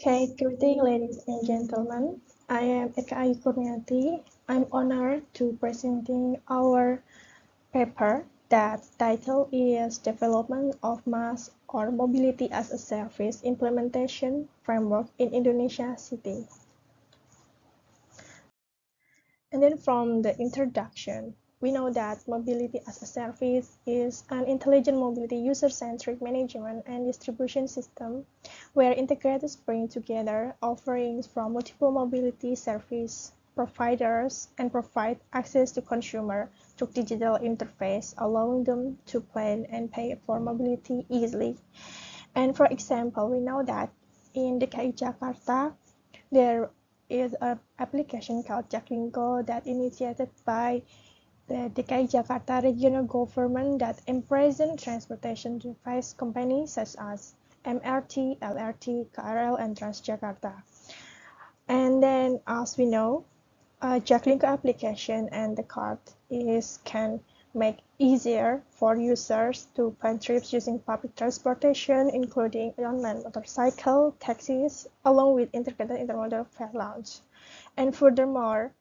Okay, greeting ladies and gentlemen. I am Eka Ayu Kurniati. I'm honored to presenting our paper that title is Development of MaaS or Mobility as a Service Implementation Framework in Indonesia City. And then from the introduction, we know that mobility as a service is an intelligent mobility user-centric management and distribution system where integrators bring together offerings from multiple mobility service providers and provide access to consumer through digital interface, allowing them to plan and pay for mobility easily. And for example, we know that in DKI Jakarta, there is an application called Jaklingko that initiated by the DKI Jakarta regional government that embraces transportation device companies such as MRT, LRT, KRL, and Transjakarta. And then, as we know, Jaklingko application and the card can make easier for users to plan trips using public transportation, including online motorcycle, taxis, along with integrated intermodal fare launch. And furthermore,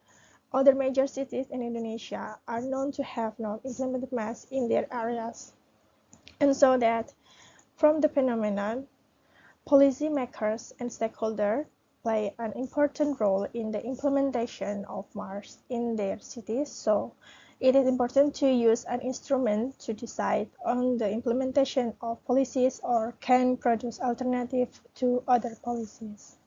other major cities in Indonesia are known to have not implemented MaaS in their areas. And so that from the phenomenon, policymakers and stakeholders play an important role in the implementation of MaaS in their cities. So it is important to use an instrument to decide on the implementation of policies or can produce alternatives to other policies.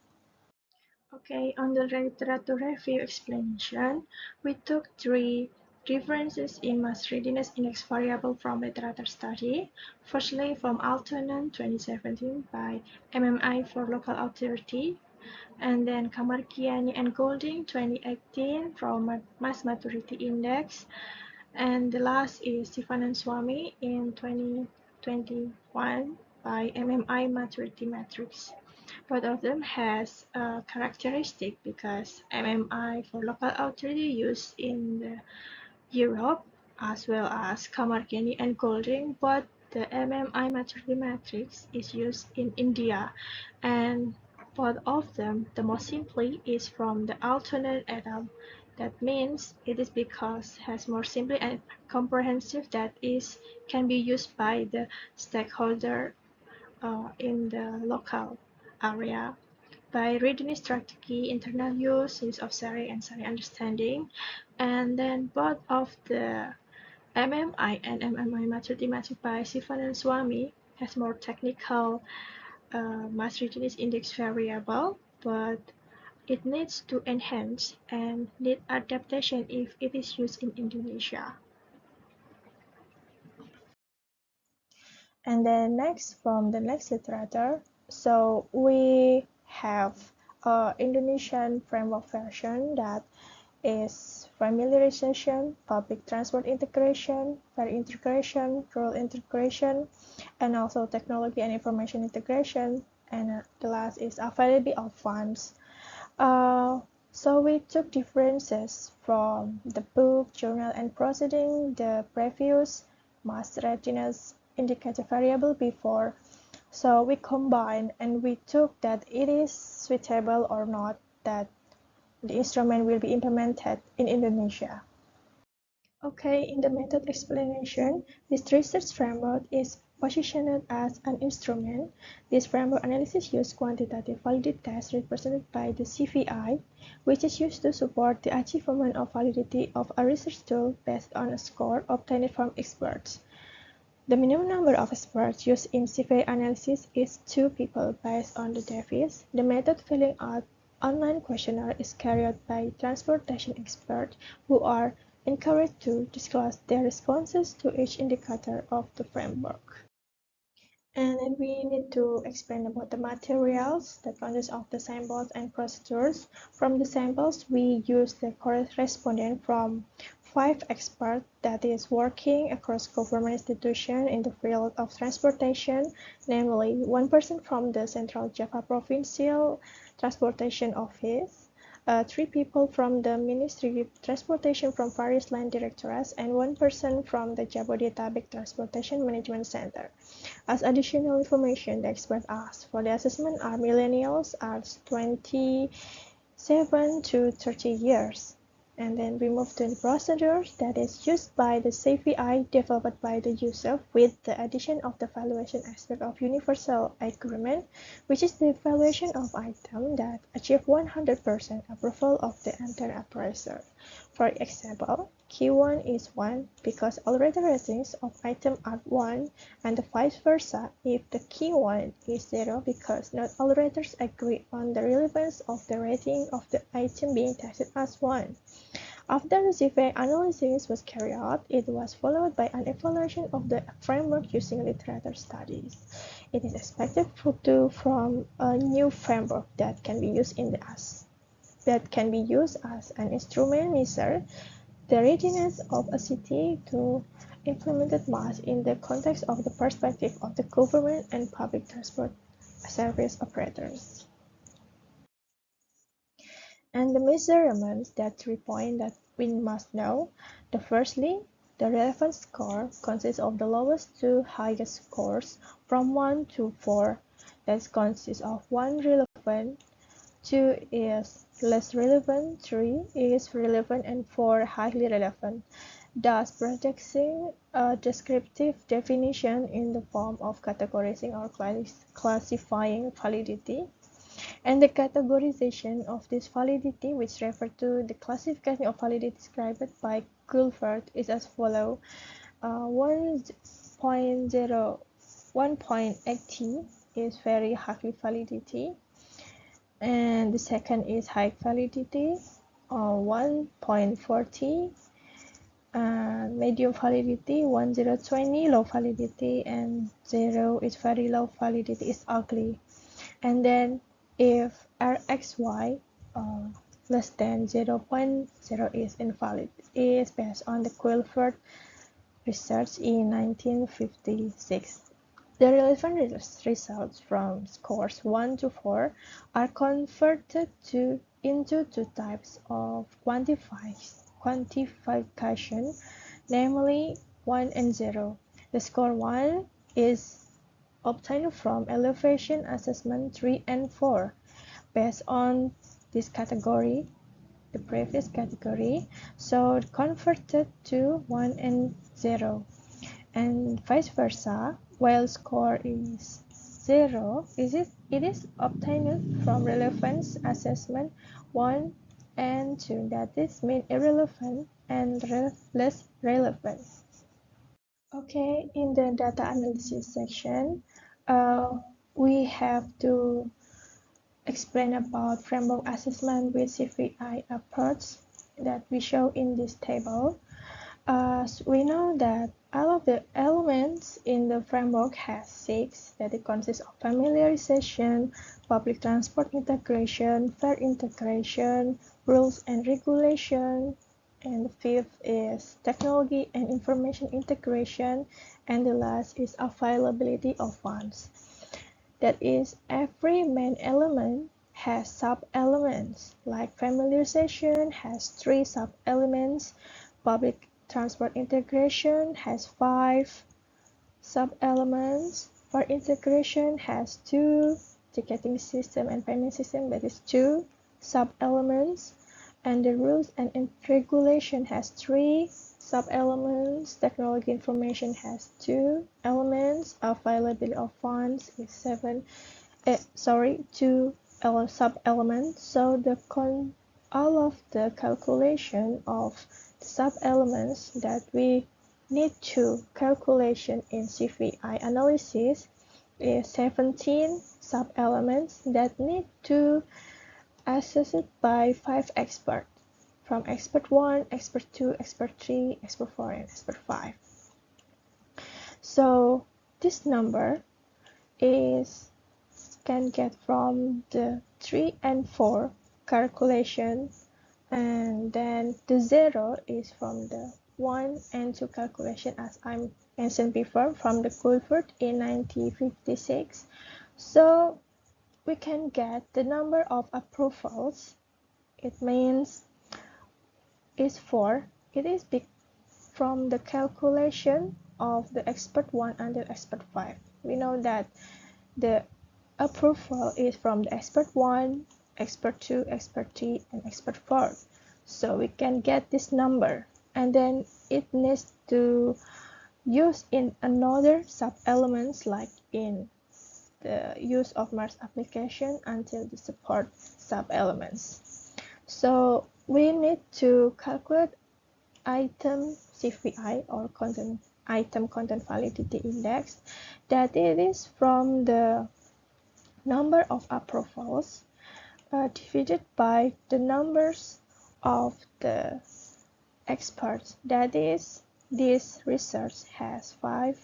Okay, on the literature review explanation, we took three differences in MaaS Readiness Index variable from literature study. Firstly, from Altonen 2017 by MMI for local authority, and then Kamarkiani and Golding 2018 from MaaS Maturity Index, and the last is Sivanan Swami in 2021 by MMI Maturity Matrix. Both of them has a characteristic because MMI for local authority used in the Europe as well as Kamarkiani and Golding, but the MMI Maturity Matrix is used in India, and both of them, the most simply, is from the alternate et al. That means it is because has more simply and comprehensive that is can be used by the stakeholder in the local area by readiness strategy, internal use of sharing and sharing understanding, and then both of the MMI and MMI Maturity Matrix by Sivanan Swami has more technical MaaS Readiness Index variable, but it needs to enhance and need adaptation if it is used in Indonesia. And then next, from the next literature, so we have Indonesian framework version that is familiarization, public transport integration, fare integration, rural integration, and also technology and information integration. And the last is availability of funds. So we took differences from the book, journal, and proceeding, the previous MaaS Readiness indicator variable before. So we combined and we took that it is suitable or not that the instrument will be implemented in Indonesia. Okay, in the method explanation, this research framework is positioned as an instrument. This framework analysis uses quantitative validity tests represented by the CVI, which is used to support the achievement of validity of a research tool based on a score obtained from experts. The minimum number of experts used in CVI analysis is 2 people based on the Davis. The method filling out online questionnaire is carried out by transportation experts who are encouraged to disclose their responses to each indicator of the framework. And then we need to explain about the materials that consist of the samples and procedures. From the samples, we use the correspondent from 5 experts that is working across government institutions in the field of transportation, namely 1 person from the Central Java Provincial Transportation Office, 3 people from the Ministry of Transportation from Paris Line Directorate, and 1 person from the Jabodetabek Transportation Management Center. As additional information, the expert asked for the assessment are millennials aged 27 to 30 years. And then we move to the procedure that is used by the CVI developed by the user with the addition of the valuation aspect of universal agreement, which is the evaluation of item that achieve 100% approval of the entire appraiser. For example, Q1 is 1 because all rated ratings of item are 1, and vice versa if the Q1 is 0 because not all raters agree on the relevance of the rating of the item being tested as 1. After the CVI analysis was carried out, it was followed by an evaluation of the framework using literature studies. It is expected to form a new framework that can be used as an instrument measure the readiness of a city to implement MaaS in the context of the perspective of the government and public transport service operators. And the measurements, that 3 points that we must know. Firstly, the relevance score consists of the lowest to highest scores from 1 to 4. That consists of 1 relevant, 2 is less relevant, 3 is relevant, and 4 highly relevant, thus producing a descriptive definition in the form of categorizing or classifying validity. And the categorization of this validity, which refers to the classification of validity described by Gulford, is as follows. 1.80 is very high validity, and the second is high validity, 1.40, medium validity, 1020 low validity, and 0 is very low validity, is ugly. And then if RXY less than 0.0 is invalid, is based on the Guilford research in 1956. The relevant results from scores 1 to 4 are converted into 2 types of quantification, namely 1 and 0. The score 1 is obtained from elevation assessment 3 and 4. Based on this category, the previous category, so converted to 1 and 0. And vice versa, while score is 0, it is obtained from relevance assessment 1 and 2, that is mean irrelevant and less relevant. Okay, in the data analysis section, we have to explain about framework assessment with CVI approach that we show in this table. We know that all of the elements in the framework has 6, that it consists of familiarization, public transport integration, fare integration, rules and regulation, and the 5th is technology and information integration, and the last is availability of funds. That is, every main element has sub-elements, like familiarization has 3 sub-elements, public transport integration has 5 sub-elements, fare integration has 2, ticketing system and payment system, that is 2 sub-elements, and the rules and regulation has 3 sub-elements, technology information has 2 elements, availability of funds is 2 sub-elements. So all of the calculation of sub-elements that we need to calculation in CVI analysis is 17 sub-elements that need to assessed by 5 experts, from expert 1, expert 2, expert 3, expert 4, and expert 5. So this number can get from the 3 and 4 calculation, and then the 0 is from the 1 and 2 calculation, as I mentioned before, from the Guilford in 1956. So we can get the number of approvals It means is 4. It is big from the calculation of the expert 1 until expert 5. We know that the approval is from the expert 1, expert 2, expert 3, and expert 4. So we can get this number, and then it needs to use in another sub-elements, like in the use of MaaS application until the support sub-elements. So we need to calculate item CVI, or item content validity index, that it is from the number of approvals divided by the numbers of the experts. That is, this research has 5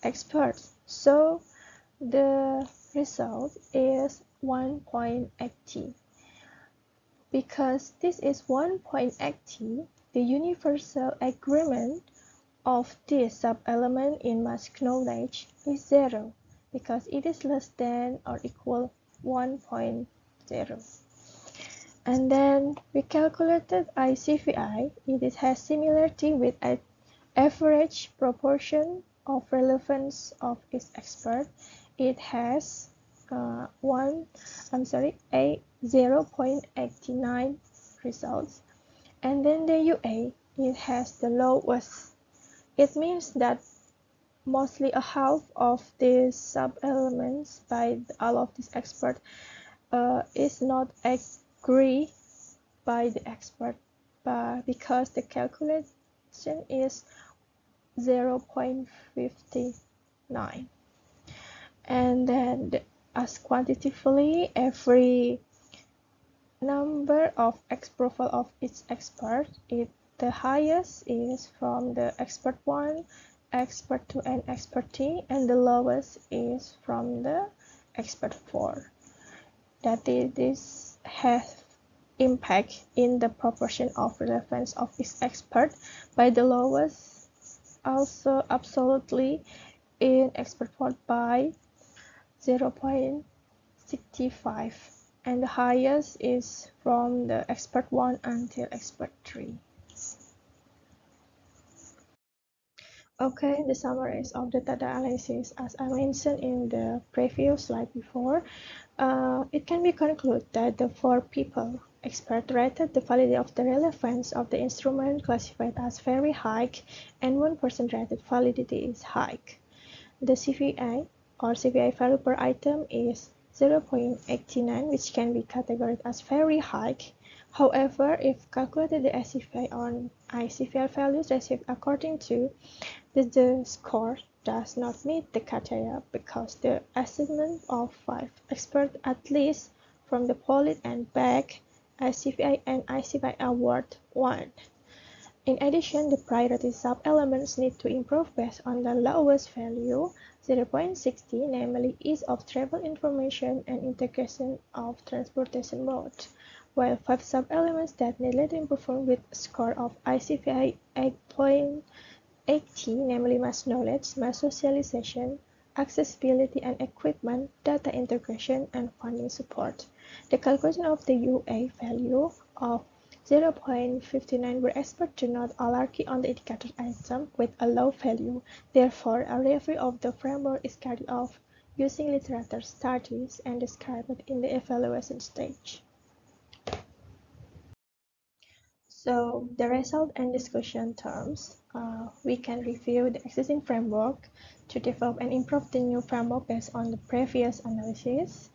experts, so the result is 1.80. Because this is 1.80, the universal agreement of this sub-element in MaaS knowledge is 0, because it is less than or equal 1.0. And then we calculated ICVI. It has similarity with an average proportion of relevance of its expert. It has 0.89 results. And then the UA, it has the lowest. It means that mostly a half of these sub-elements by all of these experts is not agreed by the expert, but because the calculation is 0.59. And then as quantitatively, every number of approval of each expert, the highest is from the expert 1, expert 2, and expert 3, and the lowest is from the expert 4. That this has impact in the proportion of relevance of each expert, by the lowest also absolutely in expert 4 by 0.65, and the highest is from the expert 1 until expert 3. Okay, the summaries of the data analysis, as I mentioned in the previous slide before, it can be concluded that the 4 people expert rated the validity of the relevance of the instrument classified as very high, and 1 person rated validity is high. The CVI or CVI value per item is 0.89, which can be categorized as very high. However, if calculated the SCVI on ICVI values received according to the score does not meet the criteria, because the assessment of 5 experts at least from the Polit and back ICVI and ICVI award 1. In addition, the priority sub-elements need to improve based on the lowest value, 0.60, namely ease of travel information and integration of transportation mode, while 5 sub-elements that need little improvement with score of ICVI 8.80, namely MaaS knowledge, MaaS socialization, accessibility and equipment, data integration, and funding support. The calculation of the UA value of 0.59 were expert to note hierarchy on the indicator item with a low value. Therefore, a review of the framework is carried out using literature studies and described in the evaluation stage. So, the result and discussion terms, we can review the existing framework to develop and improve the new framework based on the previous analysis.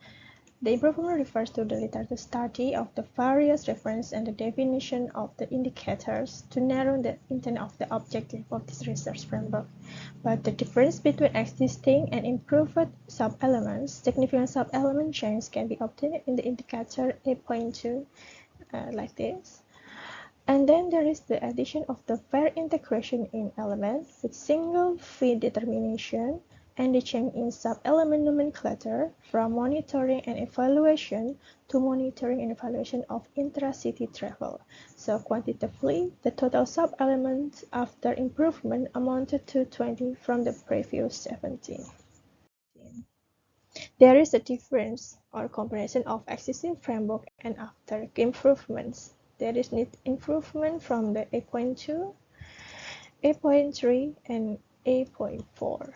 The improvement refers to the literature study of the various references and the definition of the indicators to narrow the intent of the objective of this research framework. But the difference between existing and improved sub-elements, significant sub-element change can be obtained in the indicator 8.2, like this. And then there is the addition of the fair integration in element with single fee determination, and the change in sub-element nomenclature from monitoring and evaluation to monitoring and evaluation of intra-city travel. So quantitatively, the total sub-elements after improvement amounted to 20 from the previous 17. There is a difference or comparison of existing framework and after improvements. There is need improvement from the 8.2, 8.3, and 8.4.